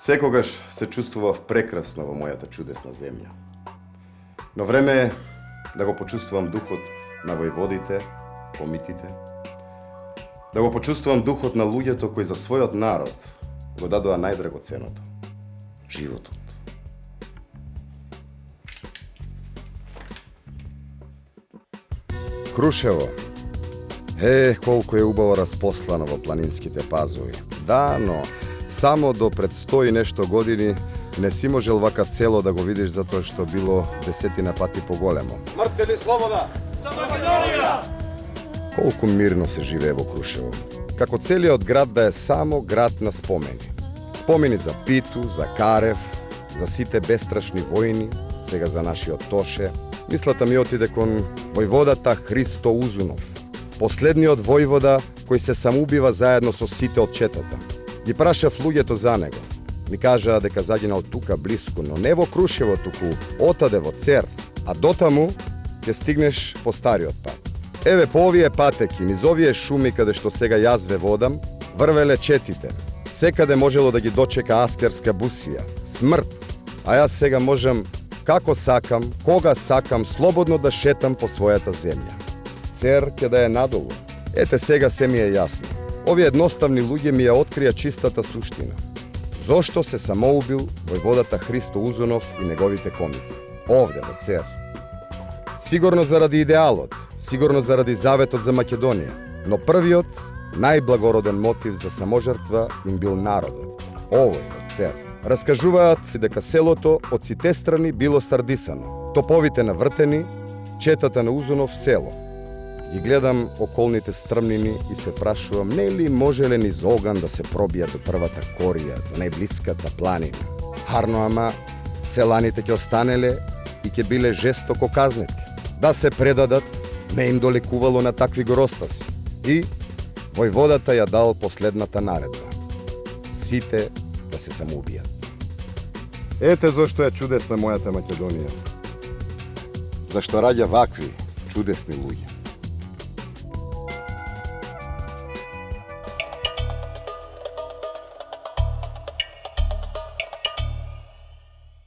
Секогаш се чувствував прекрасно во мојата чудесна земја. Но време е да го почувствувам духот на војводите, комитите, да го почувствувам духот на луѓето кои за својот народ го дадоа најдрагоценото – животот. Крушево. Колку е убаво распослано во планинските пазови. Да, но само до пред 100 и нешто години не си можел вака цело да го видиш затоа што било десетина пати поголемо. Мртели слобода! За Македонија! Колку мирно се живее во Крушево. Како целиот град да е само град на спомени. Спомени за Питу, за Карев, за сите бестрашни војни, сега за нашиот Тоше. Мислата ми отиде кон војводата Христо Узунов, последниот војвода кој се самоубива заедно со сите од четата. Ги прашав луѓето за него. Ми кажаа дека загинал тука блиску, но не во Крушево, туку отаде во Цер, а дотаму ќе стигнеш по стариот пат. Еве по овие патеки, низ овие шуми каде што сега јас ве водам, врвеле четите. Секаде можело да ги дочека аскерска бусија, смрт, а јас сега можам како сакам, кога сакам, слободно да шетам по својата земја. Цер ќе да е надолу. Ете сега се ми е јасно. Овие едноставни луѓе ми ја открија чистата суштина. Зошто се самоубил војводата Христо Узунов и неговите комити? Овде во Цер. Сигурно заради идеалот, сигурно заради заветот за Македонија, но првиот, најблагороден мотив за саможртва им бил народот. Овој во Цер. Раскажуваат дека селото од сите страни било сардисано. Топовите навртени, четата на Узунов село. Ги гледам околните стрмнини и се прашувам нели можеле низ оган да се пробијат до првата корија, до најблиската планина. Харно ама, селаните ќе останеле и ќе биле жестоко казнети. Да се предадат, не им долекувало на такви горостаси. И војводата ја дал последната наредба. Сите да се самоубијат. Ете зашто е чудесна мојата Македонија. Зашто раѓа вакви чудесни луѓе.